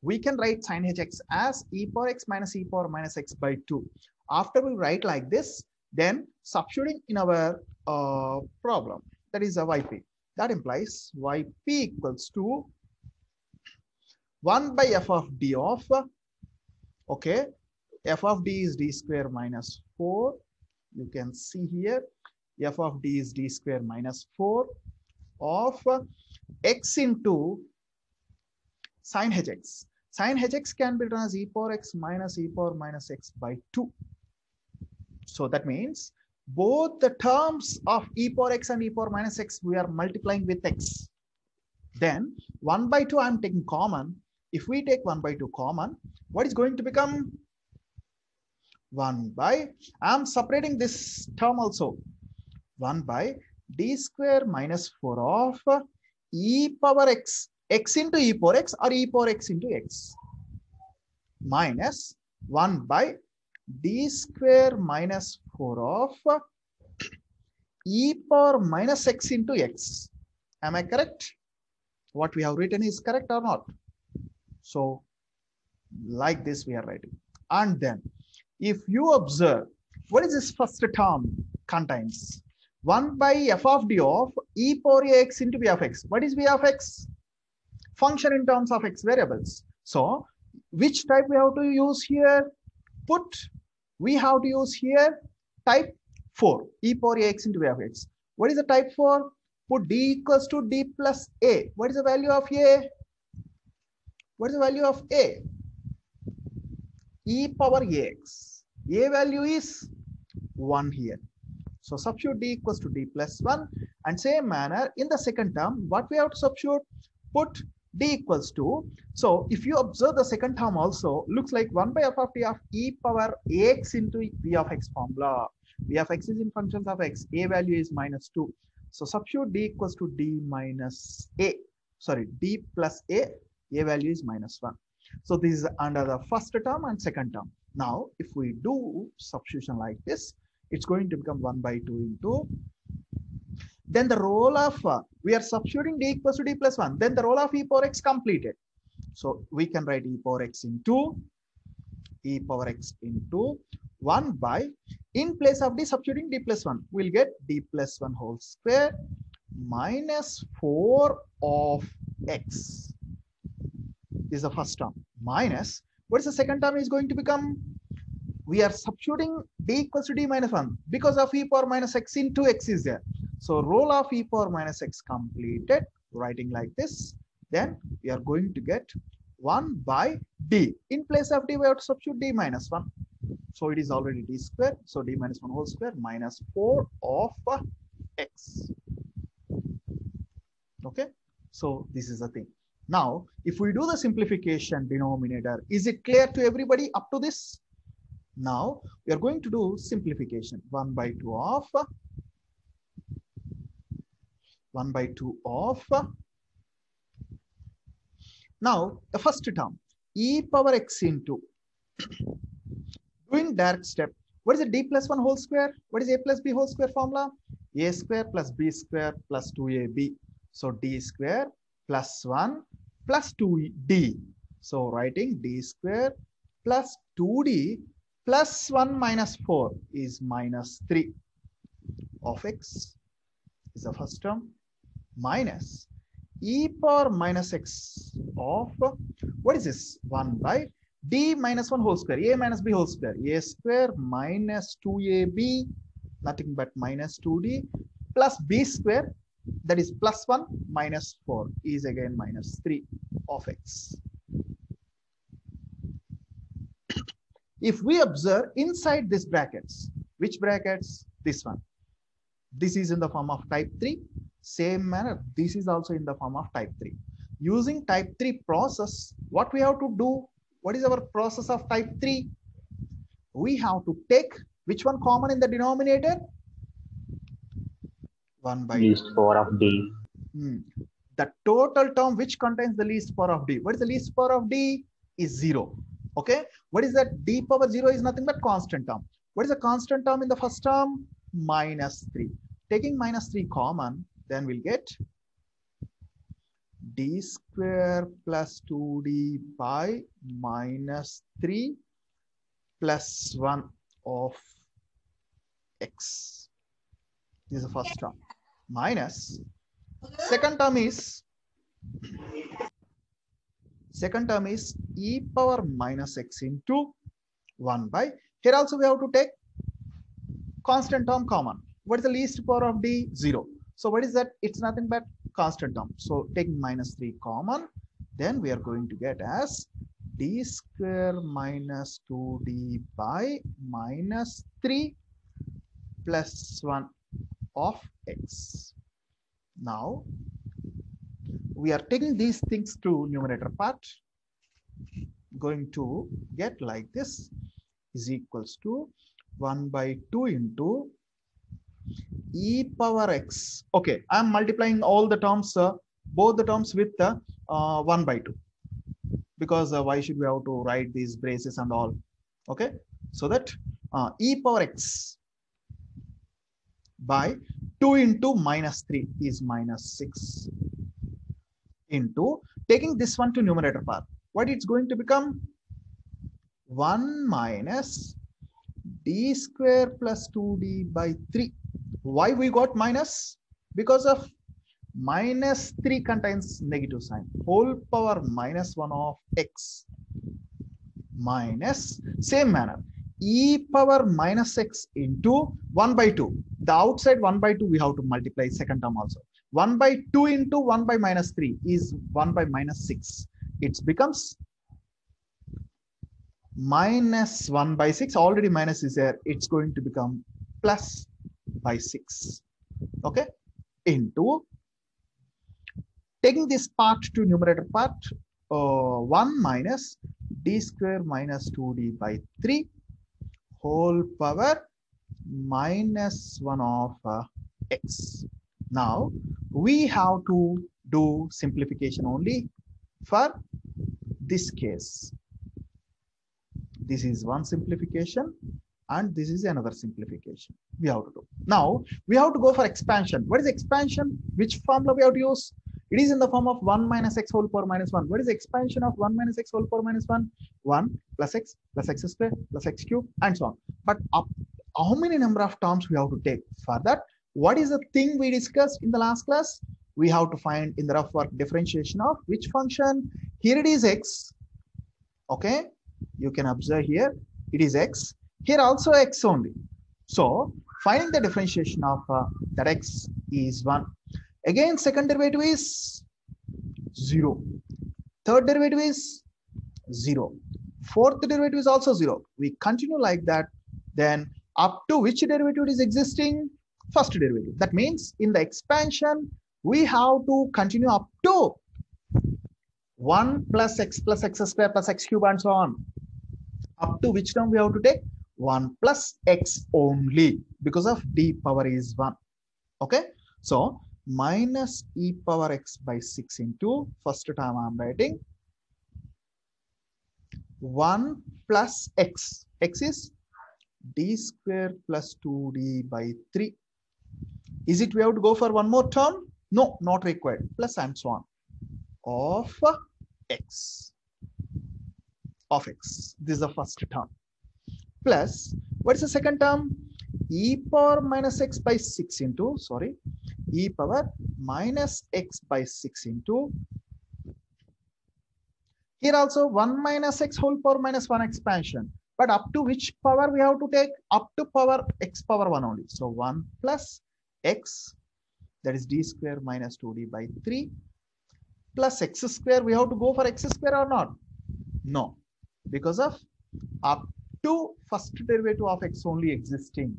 we can write sin hx as e power x minus e power minus x by 2. After we write like this, then substituting in our problem, that is a yp. That implies yp equals to 1 by f of d of, okay, f of d is d square minus 4. You can see here, f of d is d square minus 4 of x into sin hx. Sin hx can be written as e power x minus x by 2. So that means both the terms of e power x and e power minus x, we are multiplying with x. Then 1 by 2 I'm taking common. If we take 1 by 2 common, what is going to become? 1 by, I'm separating this term also. 1 by d square minus 4 of e power x, x into e power x or e power x into x, minus 1 by d square minus 4 of e power minus x into x. Am I correct? What we have written is correct or not? So like this we are writing. And then if you observe, what is this first term contains? 1 by f of d of e power x into v of x. What is v of x? Function in terms of x variables. So which type we have to use here? We have to use here type 4, e power x into v of x. What is the type 4? Put d equals to d plus a. What is the value of a? What is the value of a? E power ax. A value is 1 here. So substitute d equals to d plus 1. And same manner in the second term, what we have to substitute? Put d equals to, so if you observe the second term also, looks like 1 by f of t of e power ax into v of x formula. V of x is in functions of x. A value is minus 2. So substitute d equals to d minus a. Sorry, d plus a. A value is minus 1. So this is under the first term and second term. Now, if we do substitution like this, it's going to become 1 by 2 into, then the role of, we are substituting d equals to d plus 1. Then the role of e power x completed. So we can write e power x into 1 by, in place of d substituting d plus 1, we'll get d plus 1 whole square minus 4 of x. This is the first term. Minus, what is the second term is going to become? We are substituting d equals to d minus 1 because of e power minus x into x is there. So role of e power minus x completed, writing like this. Then we are going to get 1 by d. In place of d, we have to substitute d minus 1. So it is already d square. So d minus 1 whole square minus 4 of x. Okay. So this is the thing. Now, if we do the simplification denominator, is it clear to everybody up to this? Now, we are going to do simplification. 1 by 2 of, now the first term, e power x into, doing direct step. What is a d plus 1 whole square? What is a plus b whole square formula? A square plus b square plus 2ab. So d square plus 1 plus 2d. So writing d square plus 2d plus 1 minus 4 is minus 3 of x is the first term, minus e power minus x of, what is this? 1 by d minus 1 whole square, a minus b whole square, a square minus 2ab, nothing but minus 2d, plus b square, that is plus 1 minus 4 is again minus 3 of x. If we observe inside these brackets, which brackets? This one. This is in the form of type 3. Same manner, this is also in the form of type 3. Using type 3 process, what we have to do? What is our process of type 3? We have to take which one common in the denominator? 1 by least power of d. The total term which contains the least power of d. What is the least power of d? Is 0. Okay. What is that? D power 0 is nothing but constant term. What is the constant term in the first term? Minus 3. Taking minus 3 common, then we'll get d square plus 2d by minus 3 plus 1 of x. This is the first term. Minus second term is e power minus x into 1 by, here also we have to take constant term common. What is the least power of d? 0. So what is that? It's nothing but constant term. So taking minus 3 common, then we are going to get as d square minus 2d by minus 3 plus 1 of x. Now we are taking these things to numerator part, going to get like this, is equals to 1 by 2 into e power x. Okay, I am multiplying all the terms, both the terms with 1 by 2, because why should we have to write these braces and all? Okay, so that e power x by 2 into minus 3 is minus 6 into taking this one to numerator part. What it's going to become? 1 minus d square plus 2d by 3. Why we got minus? Because of minus 3 contains negative sign. Whole power minus 1 of x minus, same manner, e power minus x into 1 by 2. The outside 1 by 2 we have to multiply second term also. 1 by 2 into 1 by minus 3 is 1 by minus 6. It becomes minus 1 by 6. Already minus is there. It's going to become plus by 6. Okay, into taking this part to numerator part, 1 minus d square minus 2d by 3 whole power minus 1 of x. Now we have to do simplification only for this case. This is one simplification and this is another simplification we have to do. Now we have to go for expansion. What is expansion? Which formula we have to use? It is in the form of 1 minus x whole power minus 1. What is the expansion of 1 minus x whole power minus 1? 1 plus x square plus x cube and so on. But how many number of terms we have to take? For that, what is the thing we discussed in the last class? We have to find in the rough work differentiation of which function? Here it is x. Okay, you can observe here it is x. Here also x only. So finding the differentiation of that x is 1. Again, second derivative is 0. Third derivative is 0. Fourth derivative is also 0. We continue like that. Then up to which derivative is existing? First derivative. That means in the expansion, we have to continue up to 1 plus x square plus x cube and so on. Up to which term we have to take? 1 plus x only, because of d power is 1. Okay. So minus e power x by 6 into, first term I am writing 1 plus x. X is d square plus 2d by 3. Is it we have to go for one more term? No, not required. Plus and so on. Of x. Of x. This is the first term. Plus, what is the second term? E power minus x by 6 into, sorry, e power minus x by 6 into, here also 1 minus x whole power minus 1 expansion. But up to which power we have to take? Up to power x power 1 only. So 1 plus x, that is d square minus 2d by 3 plus x square. We have to go for x square or not? No, because of up to first derivative of x only existing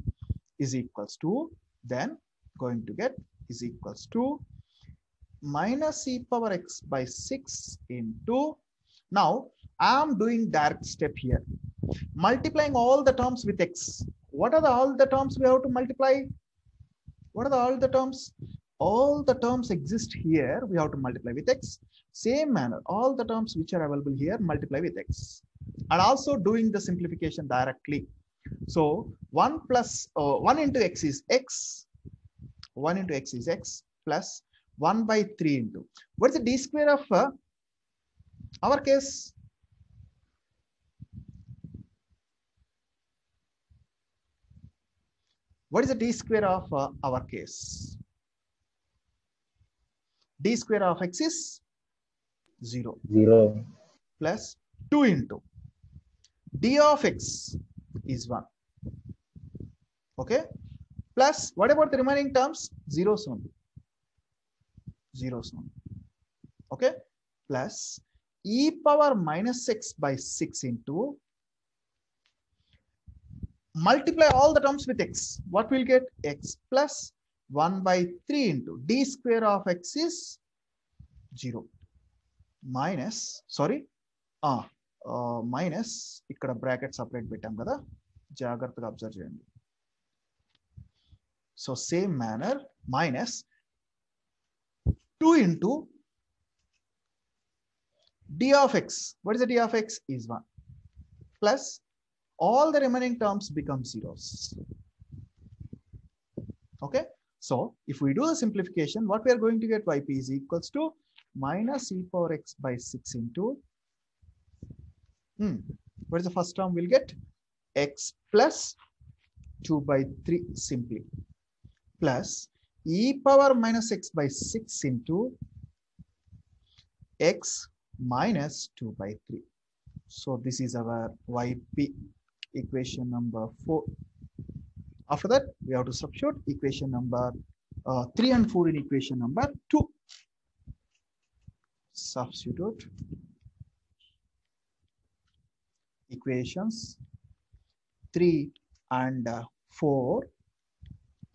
is equals to, then going to get is equals to minus e power x by 6 into, now I am doing direct step here, multiplying all the terms with x. What are all the terms we have to multiply? What are all the terms? All the terms exist here, we have to multiply with x. Same manner, all the terms which are available here, multiply with x. And also doing the simplification directly. So 1 into x is x. 1 into x is x plus 1 by 3 into. What is the d square of our case? What is the d square of our case? D square of x is 0. 0. Plus 2 into d of x is 1. Okay. Plus, what about the remaining terms? Zeros only. Zeros only. Okay. Plus e power minus x by 6 into, multiply all the terms with x. What will get? X plus 1 by 3 into d square of x is 0. Minus, sorry, minus, ikkada bracket separate పెట్టాం కదా, జాగ్రత్తగా observe చేయండి. So same manner, minus 2 into d of x. What is the d of x? Is 1. Plus all the remaining terms become zeros. Okay. So if we do the simplification, what we are going to get? Yp is equals to minus e power x by 6 into, what is the first term? We'll get x plus 2 by 3 simply, plus e power minus x by 6 into x minus 2 by 3. So this is our Yp, equation number 4. After that, we have to substitute equation number 3 and 4 in equation number 2. Substitute equations 3 and 4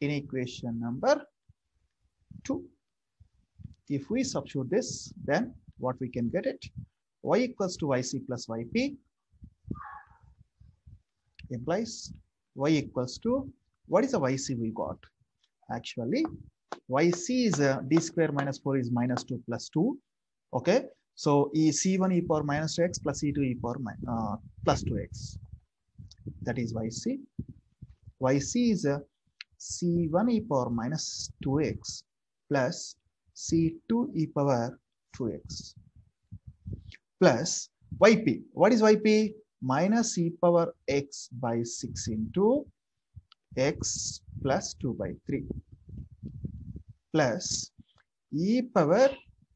in equation number 2. If we substitute this, then what we can get it? Y equals to yc plus yp implies y equals to, what is the yc we got? Actually, yc is d square minus 4 is minus 2 plus 2. Okay. So c1 e power minus 2x plus c2 e power plus 2x. That is yc. Yc is c1 e power minus 2x plus c2 e power 2x plus yp. What is yp? Minus e power x by 6 into x plus 2 by 3 plus e power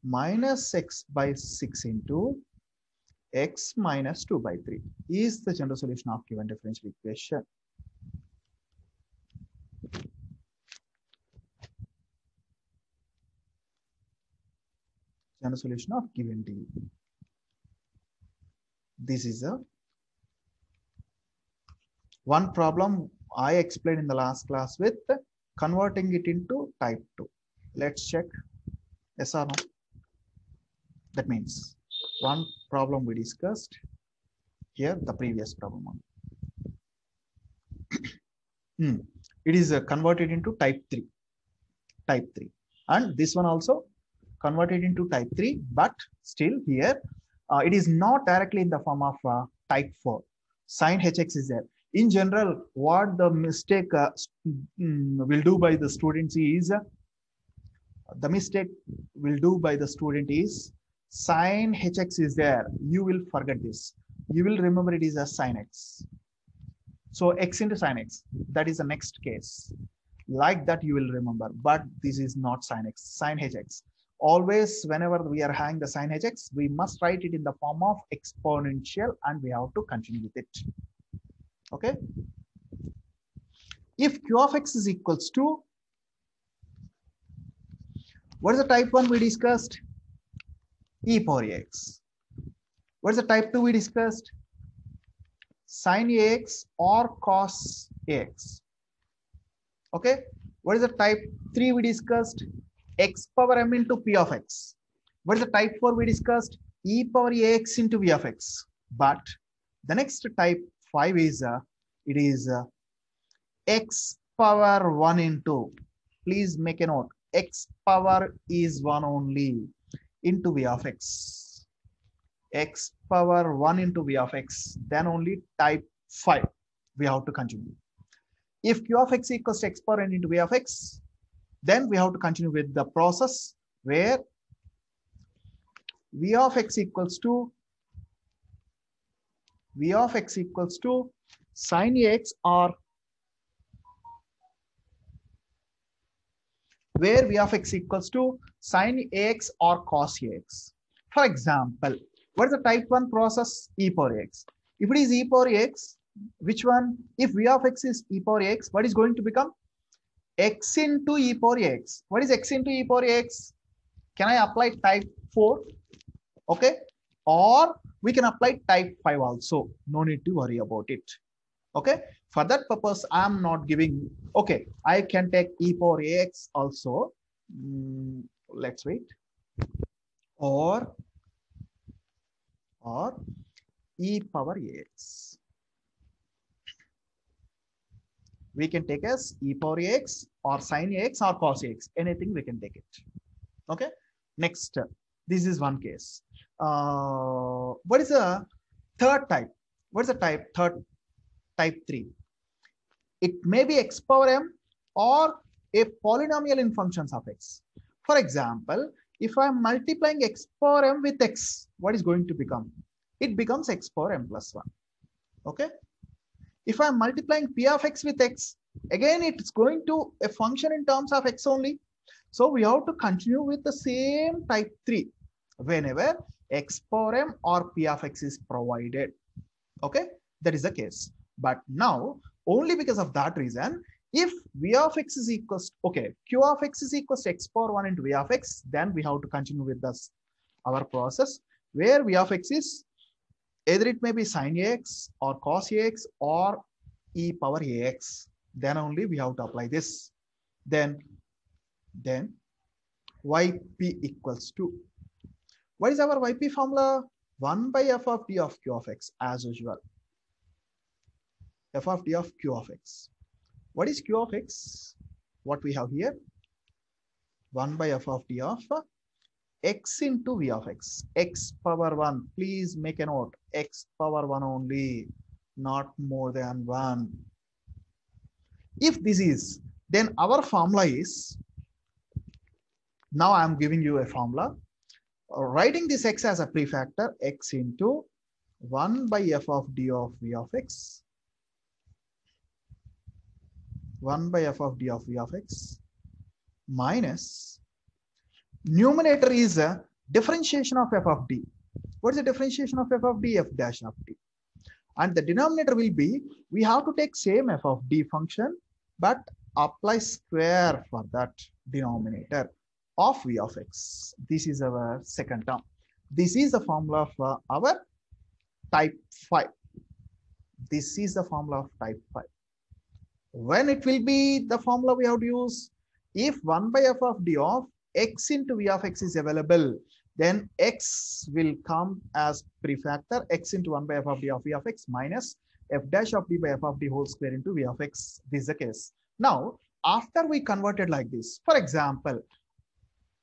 minus x by 6 into x minus 2 by 3 is the general solution of given differential equation. General solution of given D. This is a one problem I explained in the last class with converting it into type 2. Let's check. Yes or no? That means one problem we discussed here, the previous problem one. It is converted into type 3. Type 3. And this one also converted into type 3, but still here it is not directly in the form of type 4. Sin hx is there. In general, what the mistake will do by the students is, sin hx is there. You will forget this. You will remember it is a sin x. So x into sin x, that is the next case. Like that you will remember, but this is not sin x, sin hx. Always, whenever we are having the sin hx, we must write it in the form of exponential and we have to continue with it. Okay. If q of x is equals to, what is the type 1 we discussed? E power ax. What is the type 2 we discussed? Sin ax or cos ax. Okay. What is the type 3 we discussed? X power m into p of x. What is the type 4 we discussed? E power ax into v of x. But the next type 5 is it is x power 1 into, please make a note, x power is 1 only into v of x. X power 1 into v of x, then only type 5 we have to continue. If q of x equals to x power n into v of x, then we have to continue with the process where v of x equals to sin x, or where v of x equals to sin ax or cos ax. For example, what is the type 1 process? E power x. If it is e power x, which one? If v of x is e power x, what is going to become? X into e power x. What is x into e power x? Can I apply type 4? Okay. Or we can apply type 5 also. No need to worry about it. Okay. For that purpose, I am not giving. Okay. I can take e power x also. Let's wait. Or e power x. We can take as e power x or sin x or cos x. Anything we can take it. Okay. Next, this is one case. What is the third type? What is the type? Type 3. It may be x power m or a polynomial in functions of x. For example, if I am multiplying x power m with x, what is going to become? It becomes x power m plus 1. Okay. If I am multiplying p of x with x, again it's going to a function in terms of x only. So we have to continue with the same type 3 whenever x power m or p of x is provided. Okay, that is the case. But now, only because of that reason, if v of x is equals, okay, q of x is equals to x power 1 into v of x, then we have to continue with this, our process, where v of x is either it may be sin ax or cos ax or e power ax. Then only we have to apply this. Then yp equals to, what is our yp formula? 1 by f of d of q of x, as usual. F of d of q of x. What is q of x? What we have here? 1 by f of d of x into v of x. X power 1. Please make a note. X power 1 only, not more than 1. If this is, then our formula is, now I am giving you a formula. Writing this x as a prefactor, x into 1 by f of d of v of x. 1 by f of d of v of x minus numerator is a differentiation of f of d. What is the differentiation of f of d? F dash of d. And the denominator will be, we have to take same f of d function, but apply square for that denominator of v of x. This is our second term. This is the formula for our type 5. This is the formula of type 5. When it will be the formula we have to use, if 1 by f of d of x into v of x is available, then x will come as prefactor, x into 1 by f of d of v of x minus f dash of d by f of d whole square into v of x. This is the case. Now, after we converted like this, for example,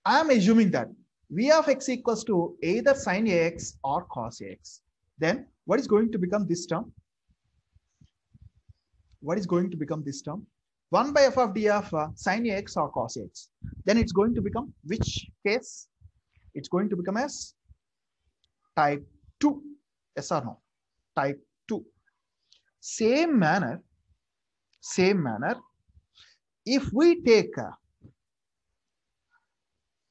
I am assuming that v of x equals to either sin ax or cos ax. Then what is going to become this term? What is going to become this term? 1 by f of d of sin ax or cos ax. Then it's going to become which case? It's going to become as type 2. Yes or no? Type 2. Same manner, if we take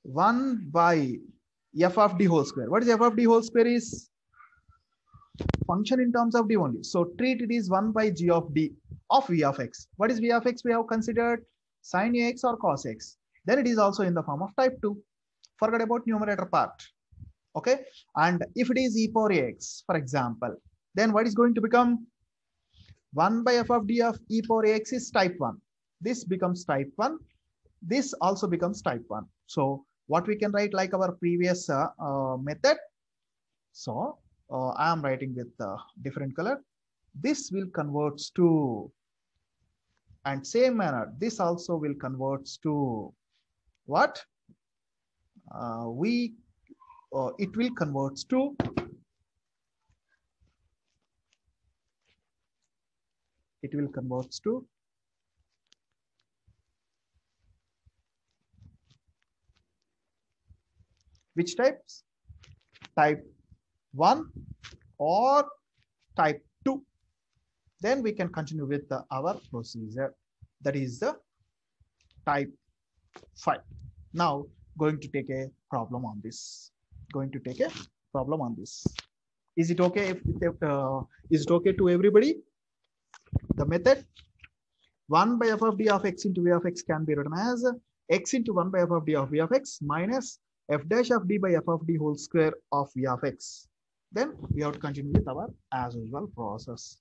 1 by f of d whole square. What is f of d whole square is? Function in terms of d only. So treat it is 1 by g of d of v of x. What is v of x we have considered? Sin ax or cos x. Then it is also in the form of type 2. Forget about numerator part. Okay. And if it is e power x, for example, then what is going to become? 1 by f of d of e power x is type 1. This becomes type 1. This also becomes type 1. So what we can write like our previous method. So I am writing with different color. This will converts to, and same manner, this also will converts to what? It will converts to Which types? Type 1 or type 2. Then we can continue with our procedure. That is the type 5. Now going to take a problem on this. Is it okay is it okay to everybody? The method 1 by f of d of x into v of x can be written as x into 1 by f of d of v of x minus f dash of d by f of d whole square of v of x. Then we have to continue with our as usual process.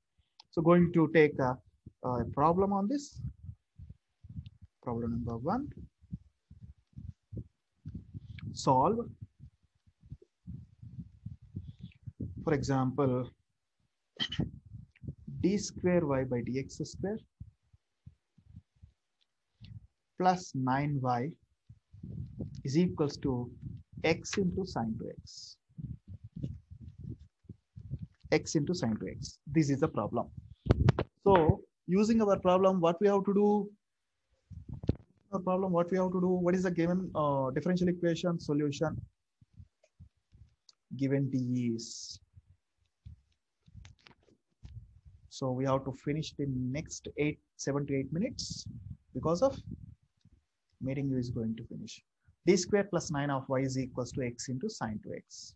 So going to take a problem on this. Problem number 1. Solve. For example, d square y by dx square plus 9y is equals to x into sine 2x. X into sine 2x. This is the problem. So using our problem, what we have to do? What is the given differential equation solution? Given d is. So we have to finish in next 7 to 8 minutes because of meeting is going to finish. D square plus 9 of y is equals to x into sine 2x.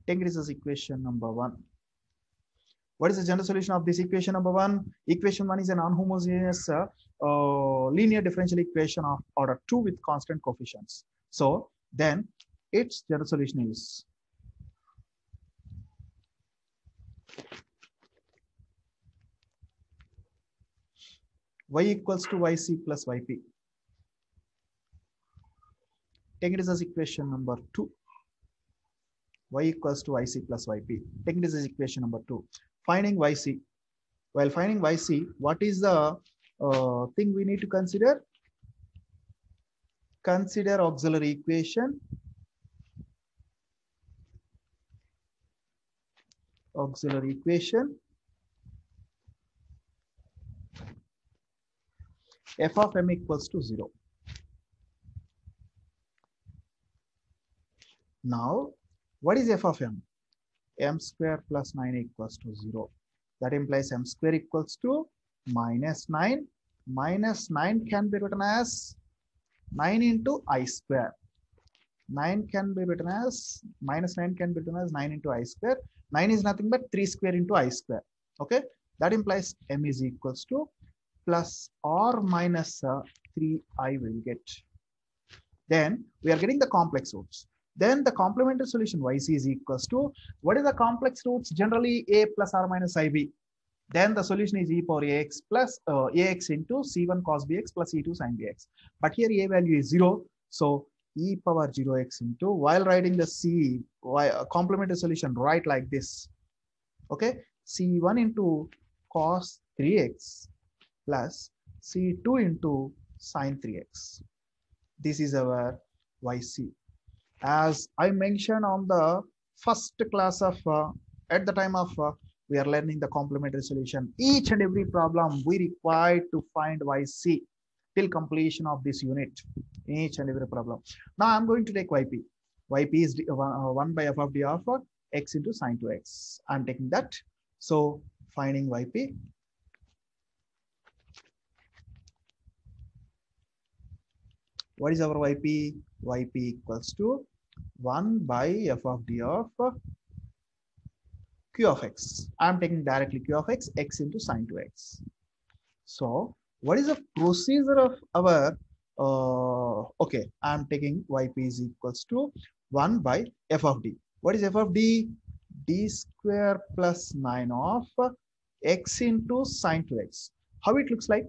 Take this as equation number 1. What is the general solution of this equation number 1? Equation 1 is an non-homogeneous linear differential equation of order 2 with constant coefficients. So then its general solution is y equals to yc plus yp. Take it as equation number 2. Y equals to yc plus yp. Take it as equation number 2. Finding yc. While finding yc, what is the thing we need to consider? Consider auxiliary equation. Auxiliary equation. F of m equals to 0. Now, what is f of m? M square plus 9 equals to 0. That implies m square equals to minus 9. Minus 9 can be written as 9 into I square. 9 can be written as, minus 9 can be written as 9 into I square. 9 is nothing but 3 square into I square. Okay. That implies m is equals to plus or minus 3i will get. Then we are getting the complex roots. Then the complementary solution yc is equals to, what is the complex roots? Generally a plus or minus ib. Then the solution is e power ax plus ax into c1 cos bx plus e2 sin bx. But here a value is 0. So e power 0x into, while writing the c complementary solution, write like this. Okay. c1 into cos 3x plus c2 into sin 3x. This is our yc. As I mentioned on the first class of at the time of we are learning the complementary solution, each and every problem we require to find yc till completion of this unit, each and every problem. Now I'm going to take yp. Yp is 1 by f of d of x into sin 2x. I'm taking that. So finding yp. What is our yp? Yp equals to 1 by f of d of q of x. I'm taking directly q of x, x into sin 2x. So what is the procedure of our, okay, I'm taking yp is equals to 1 by f of d. What is f of d? D square plus 9 of x into sin 2x. How it looks like?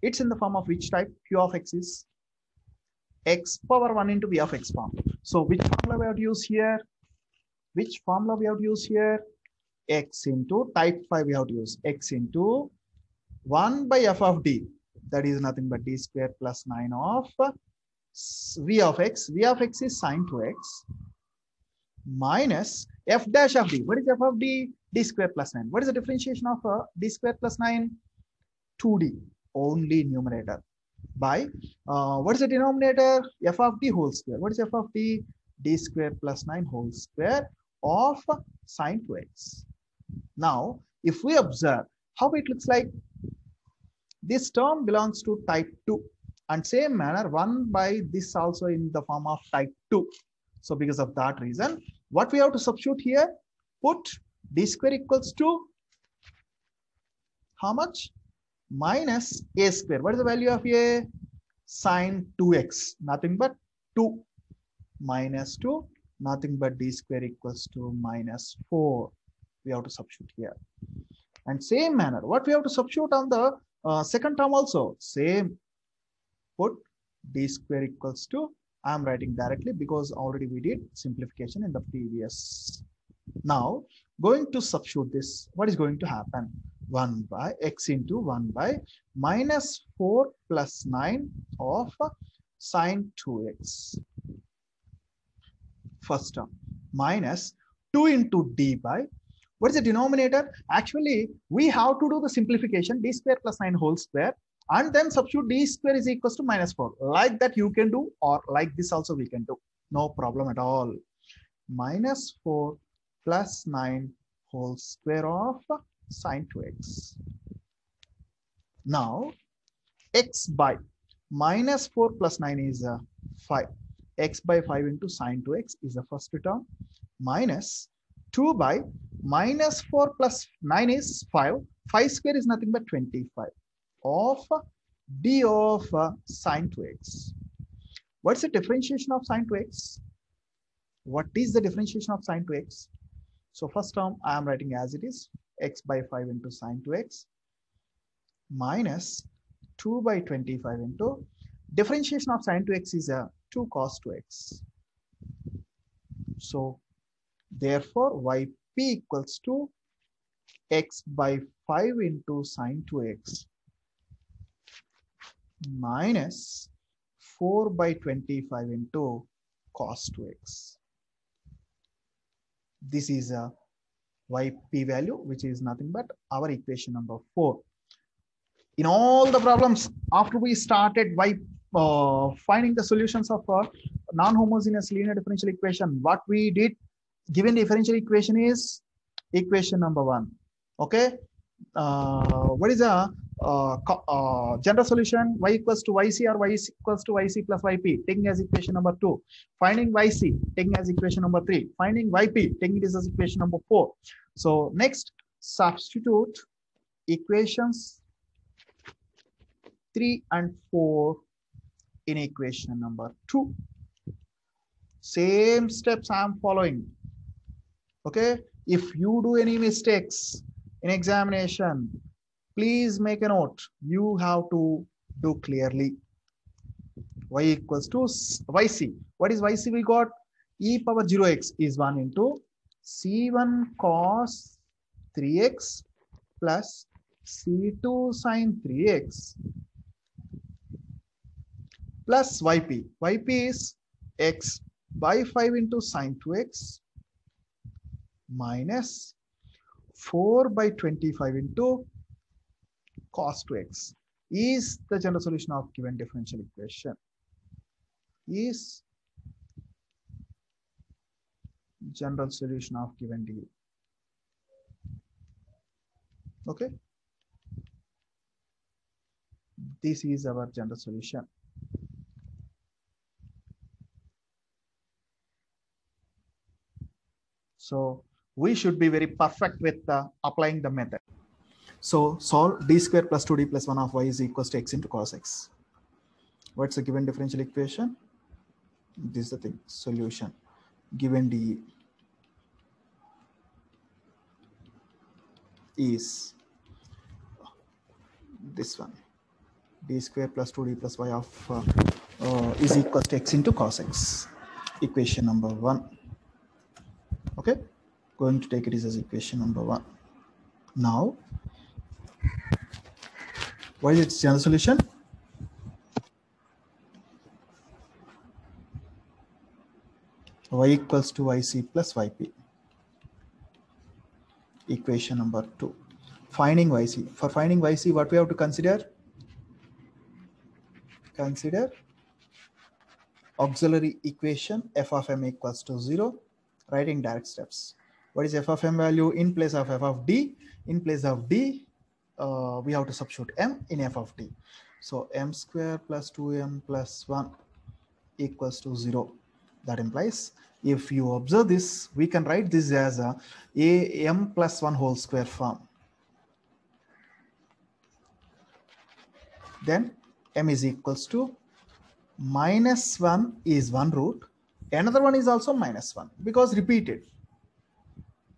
It's in the form of which type? Q of x is x power 1 into v of x form. So which formula we have to use here? Which formula we have to use here? X into type 5 we have to use. X into 1 by f of d. That is nothing but d square plus 9 of v of x. V of x is sin 2x minus f dash of d. What is f of d? D square plus 9. What is the differentiation of d square plus 9? 2d. Only numerator. By what is the denominator? F of d whole square. What is f of d? d square plus 9 whole square of sine 2x. Now, if we observe how it looks like, this term belongs to type 2, and same manner 1 by this also in the form of type 2. So because of that reason, what we have to substitute here, put d square equals to how much? Minus a square. What is the value of a? Sine 2x, nothing but 2, minus 2, nothing but d square equals to minus 4. We have to substitute here. And same manner, what we have to substitute on the second term also, same, put d square equals to, I am writing directly because already we did simplification in the previous. Now, going to substitute this, what is going to happen? 1 by x into 1 by minus 4 plus 9 of sine 2x. First term, minus 2 into d by, what is the denominator? Actually, we have to do the simplification, d square plus 9 whole square, and then substitute d square is equals to minus 4. Like that you can do, or like this also we can do. No problem at all. Minus 4 plus 9 whole square of sine 2x. Now, x by minus 4 plus 9 is 5. X by 5 into sine 2x is the first term, minus 2 by minus 4 plus 9 is 5. 5 square is nothing but 25 of d of sine 2x. What's the differentiation of sine 2x? What is the differentiation of sine 2x? So first term I am writing as it is, x by 5 into sine 2x minus 2 by 25 into differentiation of sine 2x is 2 cos 2x. So therefore yp equals to x by 5 into sine 2x minus 4 by 25 into cos 2x. This is a yp value, which is nothing but our equation number 4. In all the problems, after we started by finding the solutions of a non-homogeneous linear differential equation, what we did, given differential equation is equation number 1. Okay. What is a general solution? Y equals to yc or y is equals to yc plus yp, taking as equation number 2. Finding yc, taking as equation number 3. Finding yp, taking it as equation number 4. So next, substitute equations 3 and 4 in equation number 2. Same steps I am following. Okay. If you do any mistakes in examination, please make a note. You have to do clearly. Y equals to yc. What is yc? We got e power 0x is 1 into c1 cos 3x plus c2 sin 3x plus yp. Yp is x by 5 into sin 2x minus 4 by 25 into cos 2x is the general solution of given differential equation. Is general solution of given d. Okay. This is our general solution. So we should be very perfect with applying the method. So solve d square plus 2d plus 1 of y is equals to x into cos x. What's the given differential equation? This is the thing, solution. Given d is this one, d square plus 2d plus y of is equals to x into cos x. Equation number 1. Okay, going to take it as equation number 1. Now, what is its general solution? Y equals to yc plus yp. Equation number 2. Finding yc. For finding yc, what we have to consider? Consider auxiliary equation f of m equals to 0, writing direct steps. What is f of m value? In place of f of d, in place of d, we have to substitute m in f of d. So m square plus 2m plus 1 equals to 0. That implies, if you observe this, we can write this as a m plus 1 whole square form. Then m is equals to minus 1 is one root. Another one is also minus 1 because repeated.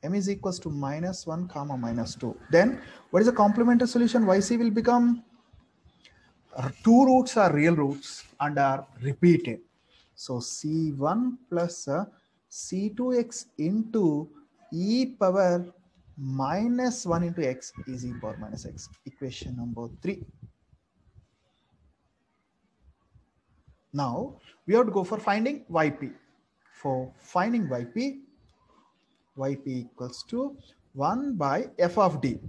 M is equals to minus 1 comma minus 2. Then what is the complementary solution? YC will become two roots are real roots and are repeated. So C1 plus C2x into e power minus 1 into x is e power minus x. Equation number 3. Now we have to go for finding yp. For finding yp equals to 1 by f of d,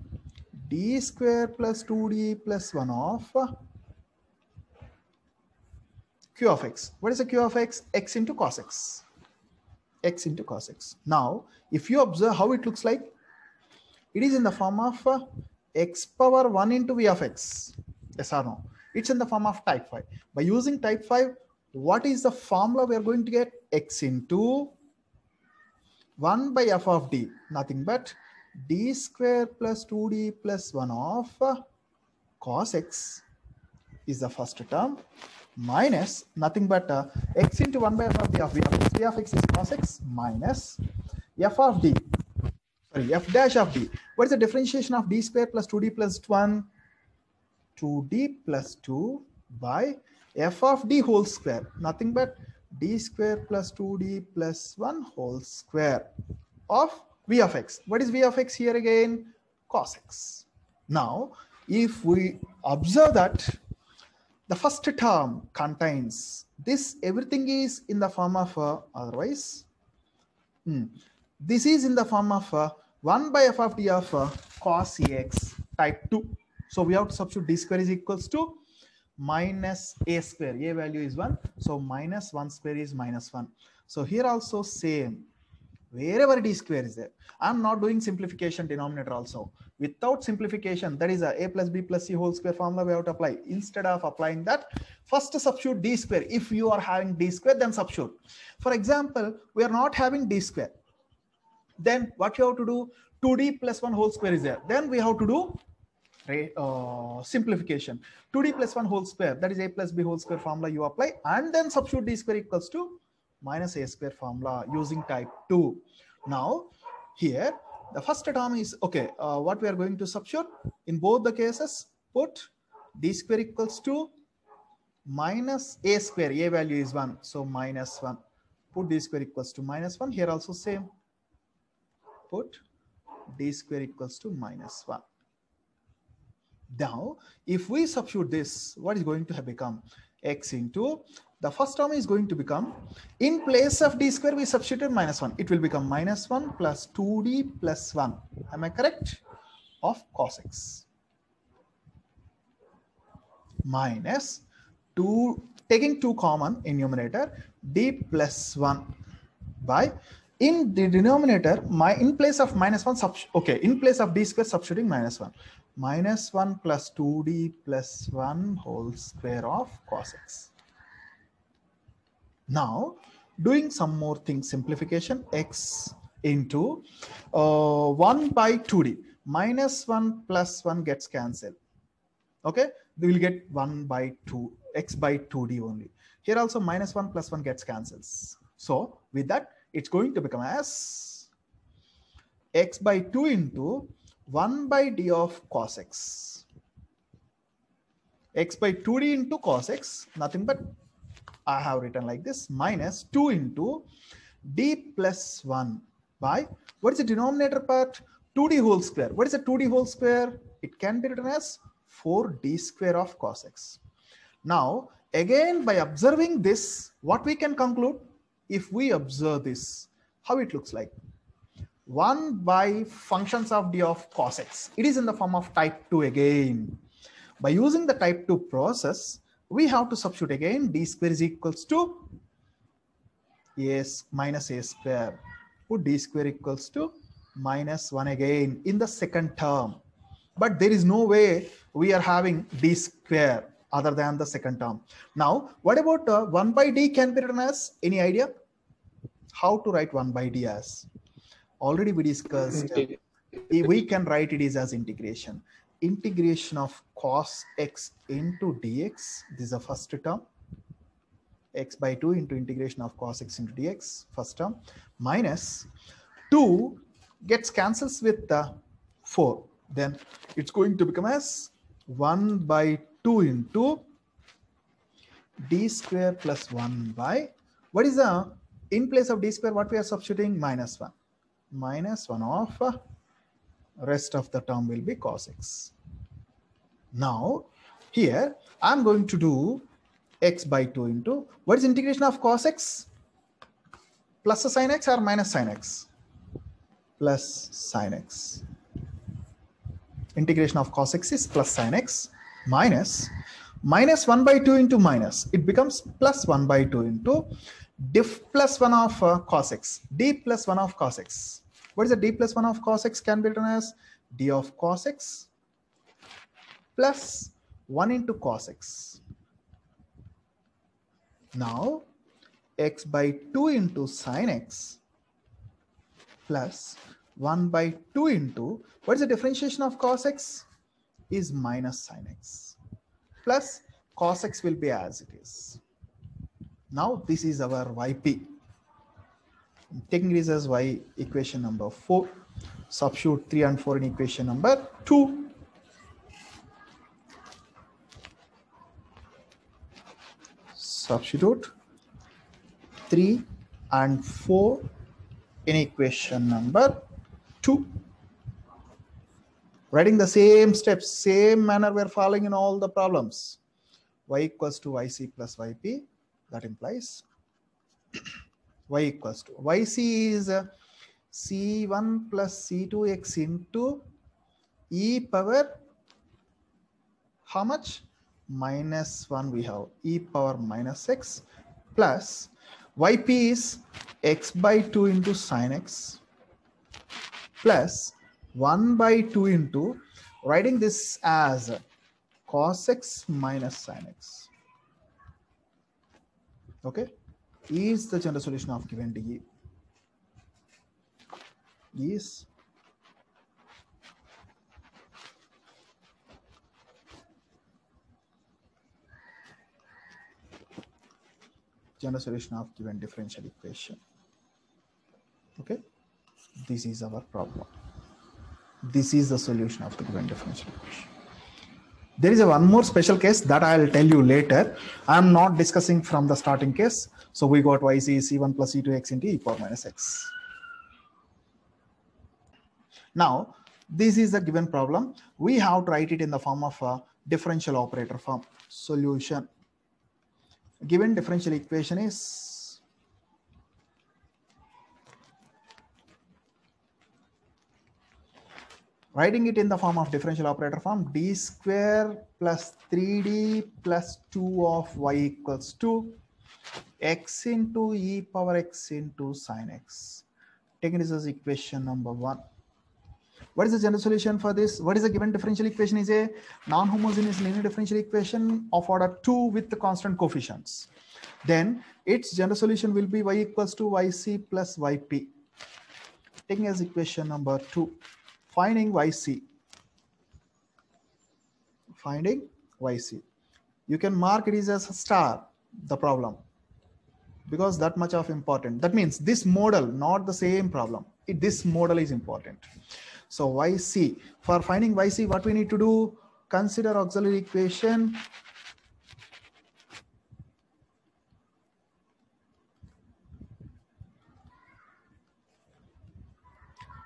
d square plus 2d plus 1 of q of x. What is the q of x? X into cos x. X into cos x. Now, if you observe how it looks like, it is in the form of x power 1 into v of x. Yes or no? It's in the form of type 5. By using type 5, what is the formula we are going to get? X into 1 by f of d, nothing but d square plus 2d plus 1 of cos x is the first term, minus nothing but x into 1 by f of d of v of x. V of x is cos x minus f of d, sorry, f dash of d. What is the differentiation of d square plus 2d plus 1? 2d plus 2 by f of d whole square, nothing but d square plus 2d plus 1 whole square of v of x. What is v of x here again? Cos x. Now, if we observe that the first term contains this, everything is in the form of otherwise. This is in the form of 1 by f of d of cos ex type 2. So we have to substitute d square is equals to minus a square. A value is 1. So minus 1 square is minus 1. So here also same. Wherever d square is there, I'm not doing simplification denominator also. Without simplification, that is a plus b plus c whole square formula we have to apply. Instead of applying that, first substitute d square. If you are having d square, then substitute. For example, we are not having d square. Then what you have to do? 2d plus 1 whole square is there. Then we have to do simplification. 2d plus 1 whole square, that is a plus b whole square formula you apply, and then substitute d square equals to minus a square formula using type 2. Now here the first term is okay. What we are going to substitute in both the cases, put d square equals to minus a square. A value is 1, so minus 1. Put d square equals to minus 1. Here also same. Put d square equals to minus 1. Now, if we substitute this, what is going to have become? X into, the first term is going to become, in place of d square, we substituted minus 1. It will become minus 1 plus 2d plus 1. Am I correct? Of cos x. Minus 2, taking 2 common in numerator, d plus 1 by, in the denominator, in place of minus 1, in place of d square, substituting minus 1. Minus 1 plus 2d plus 1 whole square of cos x. Now, doing some more things, simplification, x into 1 by 2d. Minus 1 plus 1 gets cancelled. Okay, we will get 1 by 2, x by 2d only. Here also minus 1 plus 1 gets cancelled. So, with that, it's going to become as x by 2 into 1 by d of cos x. X by 2d into cos x, nothing but I have written like this, minus 2 into d plus 1 by, what is the denominator part? 2d whole square. What is the 2d whole square? It can be written as 4d square of cos x. Now, again, by observing this, what we can conclude? If we observe this, how it looks like? 1 by functions of d of cos x. It is in the form of type 2 again. By using the type 2 process, we have to substitute again d square is equals to minus a square. Put d square equals to minus 1 again in the second term. But there is no way we are having d square other than the second term. Now, what about 1 by d can be written as? Any idea? How to write 1 by d as? Already we discussed. We can write it as integration. Integration of cos x into dx. This is the first term. X by 2 into integration of cos x into dx, first term, minus 2 gets cancels with the 4. Then it's going to become as 1 by 2 into d square plus 1 by, what is the, in place of d square, what we are substituting? Minus 1. Minus 1 of rest of the term will be cos x. Now, here I'm going to do x by 2 into, what is integration of cos x? Plus a sin x or minus sin x? Plus sin x. Integration of cos x is plus sin x minus 1 by 2 into minus. It becomes plus 1 by 2 into diff plus 1 of cos x. D plus 1 of cos x. What is the d plus 1 of cos x? Can be written as d of cos x plus 1 into cos x. Now, x by 2 into sin x plus 1 by 2 into, what is the differentiation of cos x? Is minus sin x. Plus cos x will be as it is. Now, this is our yp. Taking this as y equation number 4. Substitute 3 and 4 in equation number 2. Substitute 3 and 4 in equation number 2. Writing the same steps, same manner we're following in all the problems. Y equals to yc plus yp. That implies y equals to, yc is c1 plus c2x into e power, how much? Minus 1 we have, e power minus x, plus yp is x by 2 into sin x plus 1 by 2 into, writing this as cos x minus sin x. Okay, is the general solution of given dE. Is general solution of given differential equation. Okay, this is our problem. This is the solution of the given differential equation. There is one more special case that I will tell you later. I am not discussing from the starting case. So we got yc is c1 plus c2x into e power minus x. Now, this is the given problem. We have to write it in the form of a differential operator form. Solution. Given differential equation is writing it in the form of differential operator form, d square plus 3d plus 2 of y equals to x into e power x into sin x. Taking this as equation number 1. What is the general solution for this? What is the given differential equation? Is a non-homogeneous linear differential equation of order 2 with the constant coefficients. Then its general solution will be y equals to yc plus yp. Taking as equation number 2. Finding yc. Finding yc. You can mark it as a star, the problem, because that much of important. That means this model, not the same problem. This model is important. So yc, for finding yc, what we need to do? Consider auxiliary equation.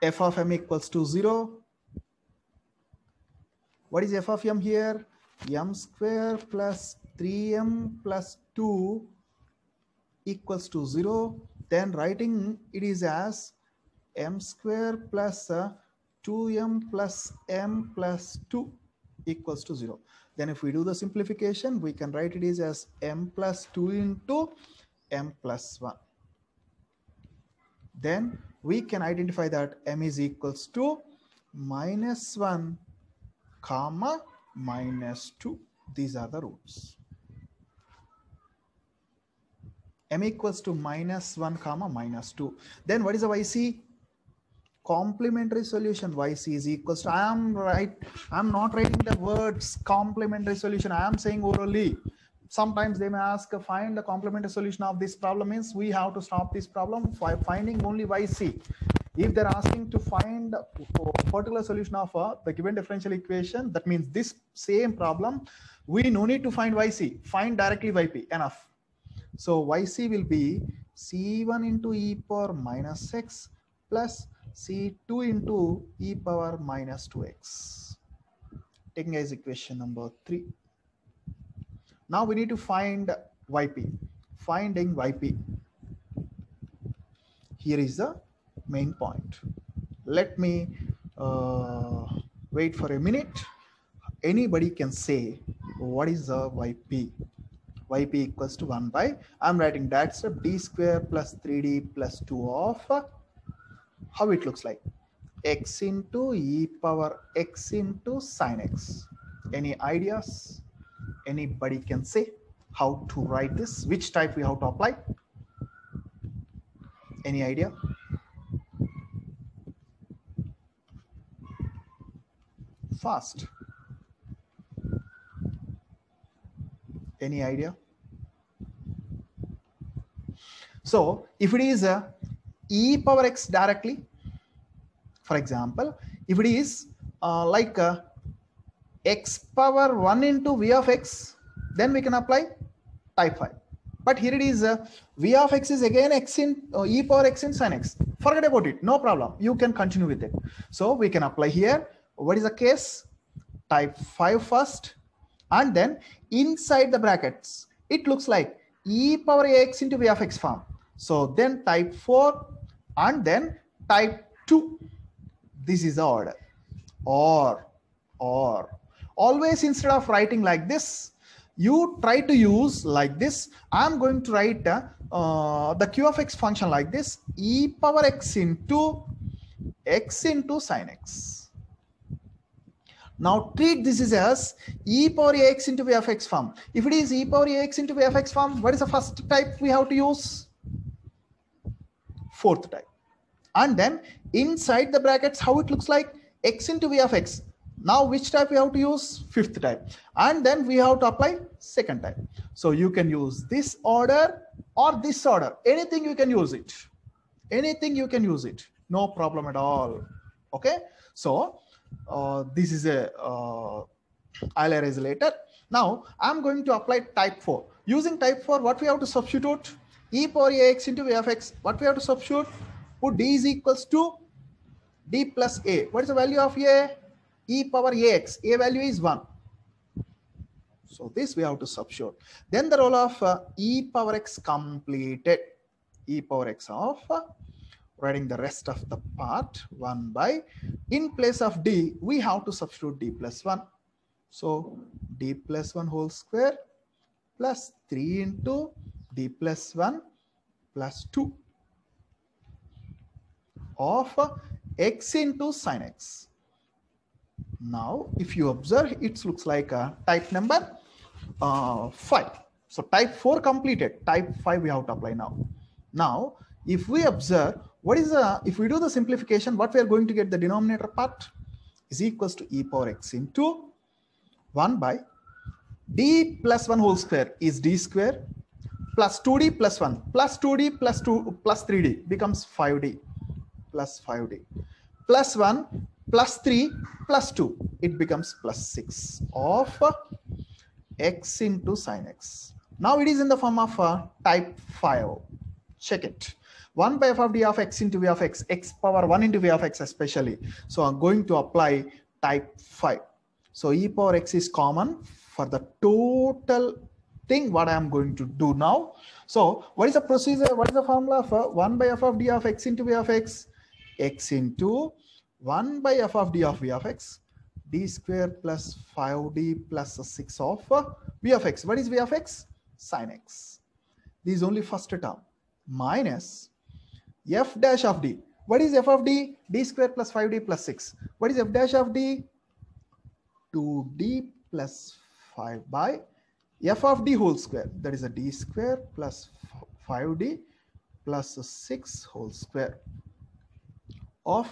F of m equals to 0. What is f of m here? M square plus 3m plus 2 equals to 0. Then writing it is as m square plus 2m plus m plus 2 equals to 0. Then if we do the simplification, we can write it is as m plus 2 into m plus 1. then we can identify that m is equals to -1 comma -2. These are the roots. M equals to -1 comma -2. Then what is the YC? Complementary solution. YC is equals to, I'm not writing the words complementary solution. I am saying orally. Sometimes they may ask, find the complementary solution of this problem. Means we have to stop this problem by finding only YC. If they're asking to find a particular solution of the given differential equation, that means this same problem, we no need to find YC. Find directly YP, enough. So YC will be C1 into e power minus x plus C2 into e power minus 2x. Taking as equation number 3. Now we need to find YP. Finding YP. Here is the main point. Let me wait for a minute. Anybody can say what is the YP? YP equals to 1 by, I'm writing that step, d square plus 3d plus 2 of, how it looks like, x into e power x into sine x. Any ideas? Anybody can say how to write this? Which type we have to apply? Any idea? Fast. Any idea? So if it is e power x directly, for example, if it is like x power 1 into v of x, then we can apply type 5. But here it is v of x is again x in e power x in sin x. Forget about it, no problem. You can continue with it. So we can apply here. What is the case? Type 5 first, and then inside the brackets, it looks like e power ax into v of x form. So then type 4 and then type 2. This is the order. Or always instead of writing like this, you try to use like this. I'm going to write the q of x function like this, e power x into sin x. Now treat this as e power ax into v of x form. If it is e power ax into v of x form, what is the first type we have to use? Fourth type. And then inside the brackets, how it looks like, x into v of x. Now which type we have to use? Fifth type. And then we have to apply second type. So you can use this order or this order. Anything you can use it. Anything you can use it. No problem at all. Okay. So this is a I'll erase later. Now I'm going to apply type 4. Using type 4, what we have to substitute? E power ax into v of x. What we have to substitute? Put d is equals to d plus a. What is the value of a? E power ax. A value is 1. So this we have to substitute. Then the role of e power x completed. E power x of writing the rest of the part 1 by, in place of d, we have to substitute d plus 1. So d plus 1 whole square plus 3 into d plus 1 plus 2 of x into sin x. Now, if you observe, it looks like type number 5. So type 4 completed. Type 5 we have to apply now. Now, if we observe, what is if we do the simplification, what we are going to get, the denominator part is equals to e power x into 1 by d plus 1 whole square is d square plus 2d plus 1 plus 2d plus 2 plus 3d becomes 5d plus 5d plus 1 plus 3 plus 2, it becomes plus 6 of x into sin x. Now it is in the form of type 5. Check it. 1 by f of d of x into v of x, x power 1 into v of x especially. So I'm going to apply type 5. So e power x is common for the total thing what I am going to do now. So what is the procedure? What is the formula of 1 by f of d of x into v of x? X into 1 by f of d of v of x, d square plus 5d plus 6 of v of x. What is v of x? Sin x. This is only first term minus f dash of d. What is f of d? D square plus 5d plus 6. What is f dash of d? 2d plus 5 by f of d whole square. That is a d square plus 5d plus 6 whole square of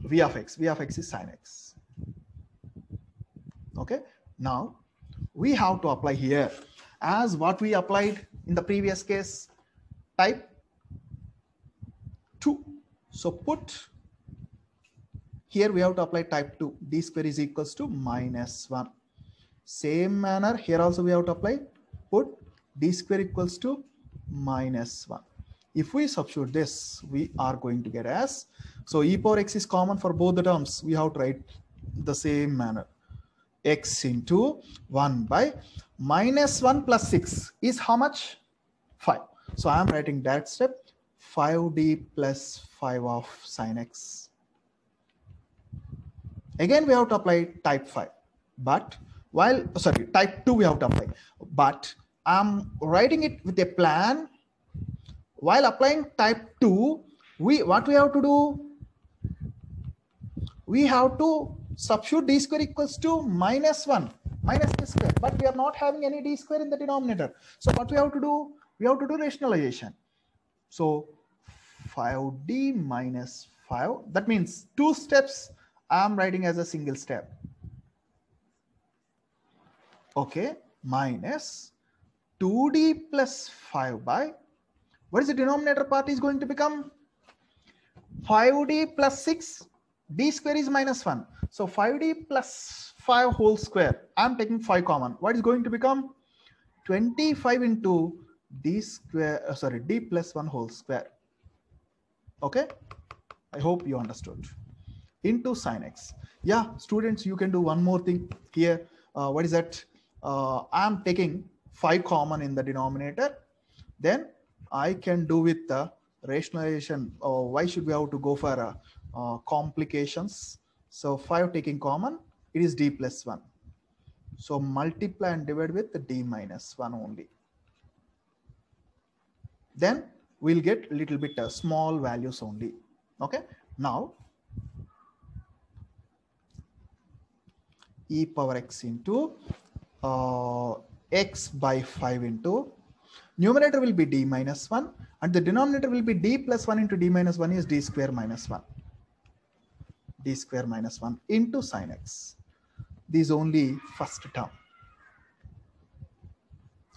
v of x. V of x is sin x. Okay. Now we have to apply here as what we applied in the previous case, type 2. So put here we have to apply type 2. D square is equals to minus 1. Same manner here also we have to apply, put d square equals to minus 1. If we substitute this, we are going to get as, so e power x is common for both the terms. We have to write the same manner. X into 1 by minus 1 plus 6 is how much? 5. So I am writing that step 5d plus 5 of sin x. Again we have to apply type 5, but while type 2 we have to apply, but I'm writing it with a plan. While applying type 2, what we have to do? We have to substitute d square equals to minus 1 minus d square, but we are not having any d square in the denominator. So what we have to do? We have to do rationalization. So 5d minus 5, that means 2 steps I am writing as a single step. Okay, minus 2d plus 5 by, what is the denominator part is going to become? 5d plus 6, d square is minus 1. So 5d plus 5 whole square, I am taking 5 common. What is going to become? 25 into d square, d plus 1 whole square. Okay, I hope you understood. Into sin x. Yeah, students, you can do one more thing here. What is that? I am taking 5 common in the denominator. Then I can do with the rationalization. Why should we have to go for complications? So 5 taking common, it is d plus 1. So multiply and divide with the d minus 1 only. Then we'll get a little bit small values only. Okay. Now e power x into x by 5 into numerator will be d minus 1 and the denominator will be d plus 1 into d minus 1 is d square minus 1. D square minus 1 into sin x. This is only first term.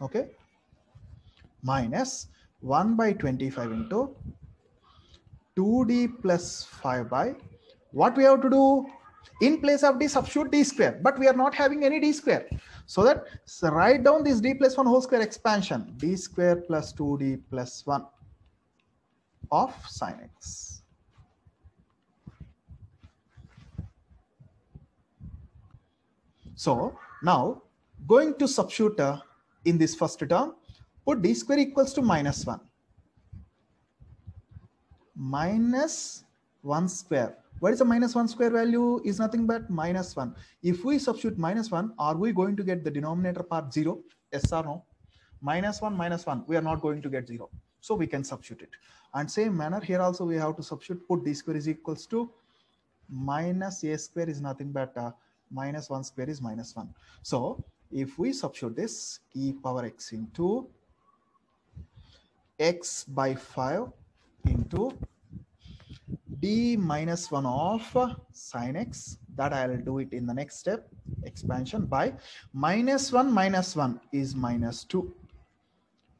Okay. Minus 1 by 25 into 2d plus 5 by, what we have to do? In place of d, substitute d square, but we are not having any d square. So write down this d plus 1 whole square expansion, d square plus 2d plus 1 of sin x. So now going to substitute in this first term, put d square equals to minus 1. Minus 1 square. What is the minus 1 square value? Is nothing but minus 1. If we substitute minus 1, are we going to get the denominator part 0? Yes or no? Minus 1, we are not going to get 0. So we can substitute it. And same manner here also we have to substitute, put d square is equals to minus a square is nothing but minus 1 square is minus 1. So if we substitute this, e power x into x by 5 into d minus 1 of sin x, that I will do it in the next step, expansion by minus 1 is minus 2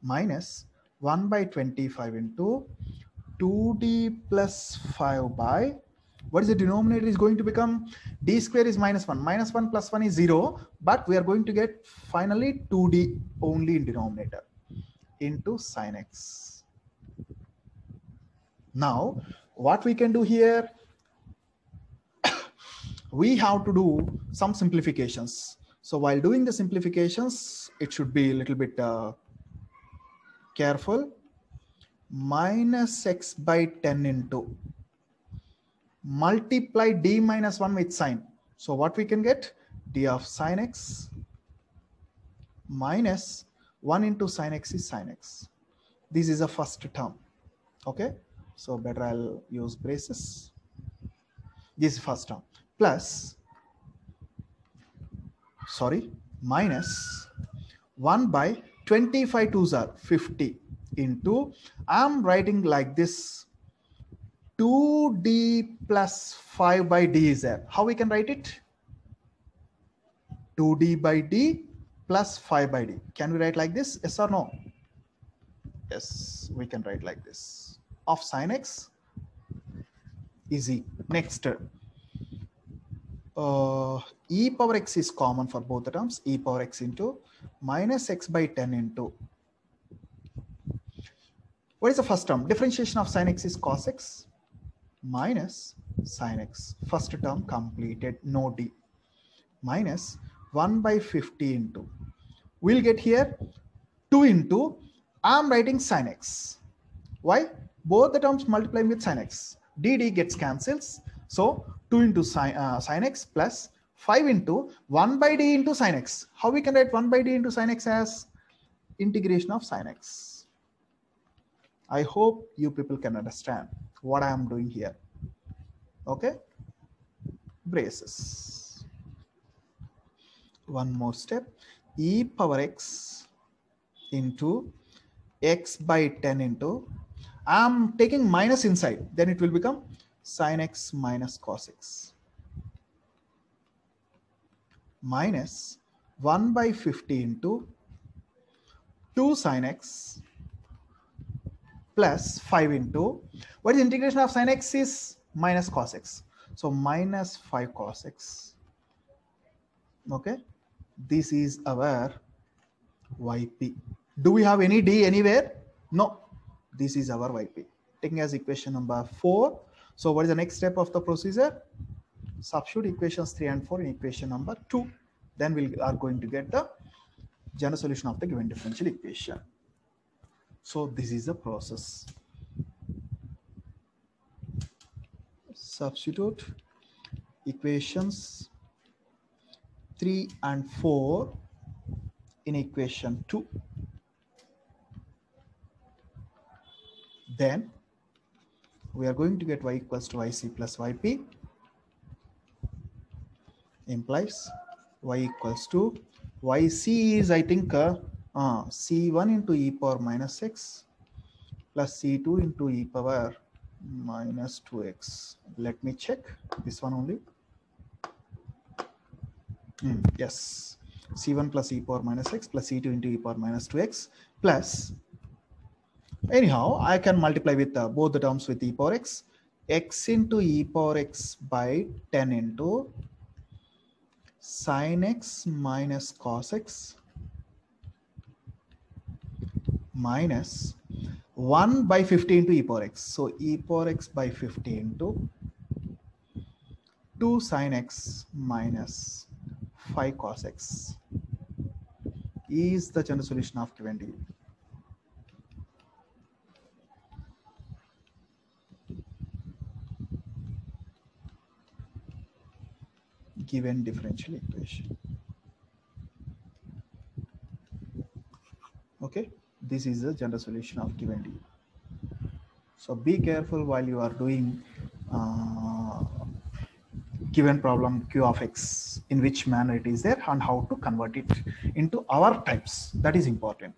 minus 1 by 25 into 2d plus 5 by, what is the denominator is going to become? D square is minus 1. Minus 1 plus 1 is 0, but we are going to get finally 2d only in denominator into sin x. Now what we can do here, we have to do some simplifications. So while doing the simplifications, it should be a little bit careful. Minus x by 10 into multiply d minus 1 with sine. So what we can get? D of sin x minus 1 into sin x is sin x. This is a first term. Okay. So better I'll use braces. This is first term plus, sorry, minus 1 by 25 twos are 50 into, I'm writing like this, 2d plus 5 by d is there. How we can write it? 2d by d plus 5 by d. Can we write like this? Yes or no? Yes, we can write like this. Of sin x. Easy. Next, e power x is common for both the terms. E power x into minus x by 10 into, what is the first term? Differentiation of sin x is cos x minus sin x. First term completed, no d. Minus 1 by 50 into, we'll get here 2 into, I'm writing sin x. Why? Both the terms multiplying with sin x. dd gets cancels. So 2 into sin x plus 5 into 1 by d into sin x. How we can write 1 by d into sin x as integration of sin x? I hope you people can understand what I am doing here. Okay? Braces. One more step. E power x into x by 10 into, I'm taking minus inside, then it will become sin x minus cos x minus 1 by 50 into 2 sin x plus 5 into, what is integration of sin x is minus cos x. So minus 5 cos x. Okay. This is our yp. Do we have any d anywhere? No. This is our yp. Taking as equation number 4. So what is the next step of the procedure? Substitute equations 3 and 4 in equation number 2. Then we are going to get the general solution of the given differential equation. So this is the process. Substitute equations 3 and 4 in equation 2. Then we are going to get y equals to yc plus yp, implies y equals to yc is, I think, c1 into e power minus x plus c2 into e power minus 2x. Let me check this one only. Yes, c1 plus e power minus x plus c2 into e power minus 2x plus, anyhow, I can multiply with both the terms with e power x into e power x by 10 into sin x minus cos x minus 1 by 50 into e power x. So e power x by 50 into 2 sin x minus 5 cos x is the general solution of given d. Given differential equation. Okay, this is the general solution of given d. So be careful while you are doing given problem q of x, in which manner it is there and how to convert it into our types. That is important.